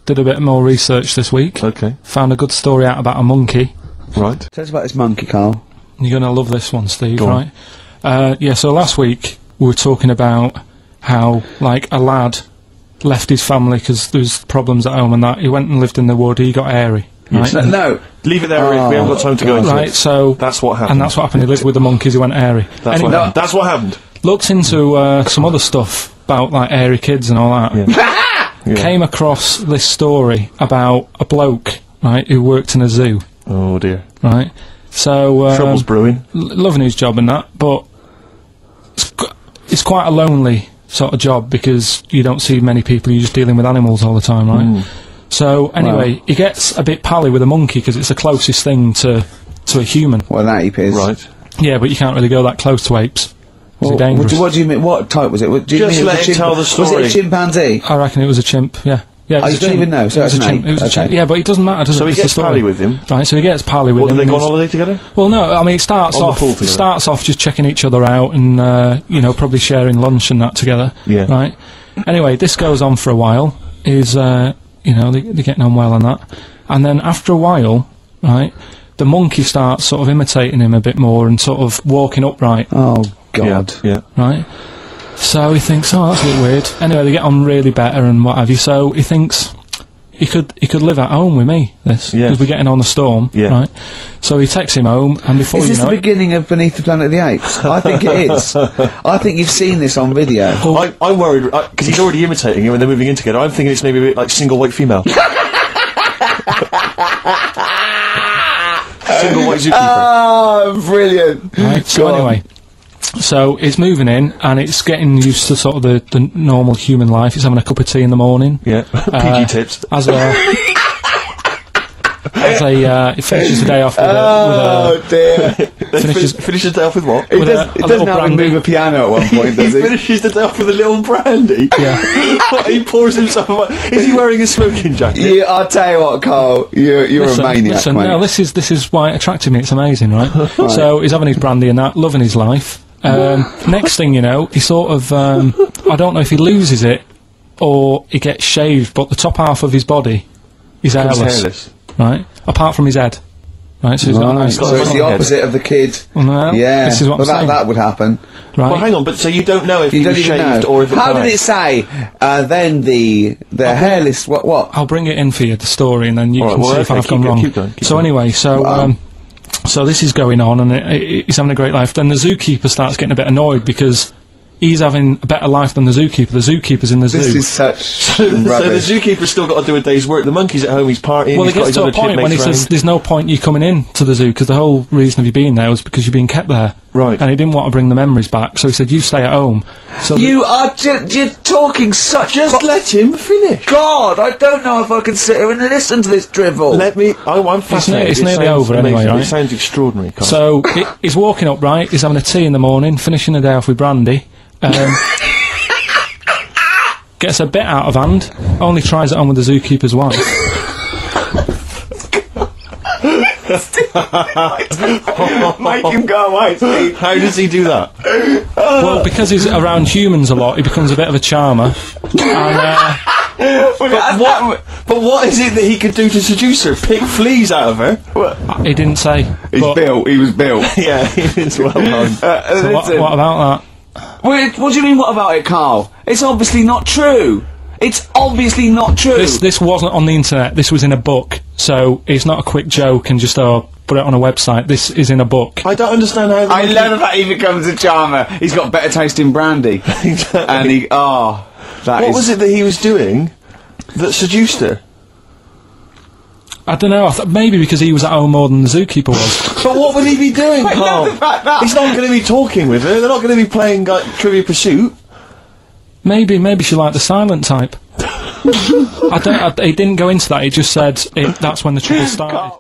did a bit more research this week. Okay. Found a good story out about a monkey. Right. Tell us about this monkey, Carl. You're going to love this one, Steve, Go on. right? Yeah, so last week we were talking about how, like, a lad left his family because there was problems at home and that. He went and lived in the wood, he got airy. Right? No. Leave it there, Rick. We haven't got time to go into Right, it. so... That's what happened. And that's what happened. He lived with the monkeys, he went airy. That's what happened. That's what happened. Looked into some other stuff about, like, airy kids and all that. Yeah. Came across this story about a bloke, right, who worked in a zoo. Oh, dear. Right? So... Trouble's brewing. Loving his job and that, but it's quite a lonely sort of job because you don't see many people, you're just dealing with animals all the time, right? So, anyway, he gets a bit pally with a monkey because it's the closest thing to a human. Well, an ape is. Right. Yeah, but you can't really go that close to apes. Well, It's dangerous. what do you mean? What type was it? Do you Just mean let him tell the Was story. it a chimpanzee? I reckon it was a chimp, yeah. Yeah, it Oh, was you a don't chimp. even know, so It was it's a an chimp. ape. It was a Okay. chimp. Yeah, but it doesn't matter, does it? So he It's the gets story. pally with him. Right, so he gets pally with What, him. do they go on and holiday together? well, no, I mean, it starts On the off pool together. starts off just checking each other out and, you know, probably sharing lunch and that together. Yeah. Right? Anyway, this goes on for a while. Is, you know, they're getting on well and that. And then after a while, right, the monkey starts sort of imitating him a bit more and sort of walking upright, Oh, God. Yeah. right? So he thinks, oh, that's a bit weird. Anyway, they get on really better and what have you. So he thinks he could live at home with me, this, Yes. because we're getting on the storm, Yeah. right? So he takes him home, and before Is you this know the it, beginning of Beneath the Planet of the Apes? I think it is. I think you've seen this on video. I'm worried, because he's already imitating him and they're moving in together. I'm thinking it's maybe a bit like single white female. Single white zookeeper. Oh, brilliant. right? So Go on. anyway, so it's moving in, and it's getting used to sort of the normal human life. It's having a cup of tea in the morning. Yeah. PG tips. As it finishes the day off with Oh, dear. Finishes the day off with what? He With does, a he little doesn't have to brandy. move a piano at one point, does He he? finishes the day off with a little brandy. Yeah. He pours himself. Is he wearing a smoking jacket? Yeah, I'll tell you what, Carl. You're a maniac, listen, mate. no, this is why it attracted me. It's amazing, right? So he's having his brandy and that, loving his life. Next thing you know, he sort of, I don't know if he loses it or he gets shaved, but the top half of his body is Becomes hairless, right? Apart from his head, right? So he's got a nice. So it's the opposite of the kid. Well, no, Yeah, this is what well, I'm saying. that would happen. Right? Well, hang on, but so you don't know if You he don't was even shaved know. or if it How died? did it say? Then the hairless. What? I'll bring it in for you, the story, and then you All can right, well, see if okay, I've keep gone going, wrong. keep going, keep So going. anyway, so this is going on, and he's having a great life. Then the zookeeper starts getting a bit annoyed because he's having a better life than the zookeeper. The zookeeper's in the This zoo. is such So the rubbish. zookeeper's still got to do a day's work. The monkey's at home, he's partying, Well, he's it got gets his to a other point when he chipmates says round. there's no point you coming in to the zoo because the whole reason of you being there was because you're being kept there. Right. And he didn't want to bring the memories back, so he said, you stay at home. So You are you're talking such. Just let him finish. God, I don't know if I can sit here and listen to this drivel. Let me. I'm fascinated. it's It nearly sounds over anyway, amazing. right? It sounds extraordinary. Carl. So he's walking up, right? He's having a tea in the morning, finishing the day off with brandy. Gets a bit out of hand. Only tries it on with the zookeeper's wife. Make him go away, Steve. How does he do that? Well, because he's around humans a lot, he becomes a bit of a charmer. And, But what is it that he could do to seduce her? Pick fleas out of her? he didn't say. He's but- built. He was built. Yeah, it's well known. so what about that? What do you mean? What about it, Carl? It's obviously not true. It's obviously not true. This wasn't on the internet. This was in a book. So it's not a quick joke and just put it on a website. This is in a book. I don't understand how. I love that he becomes a charmer. He's got better taste in brandy. And he, that What is- was it that he was doing that seduced her? I don't know. I thought maybe because he was at home more than the zookeeper was. But what would he be doing, I Carl? love the fact that- He's not going to be talking with her. They're not going to be playing like Trivia Pursuit. Maybe she liked the silent type. He didn't go into that. He just said that's when the trouble started.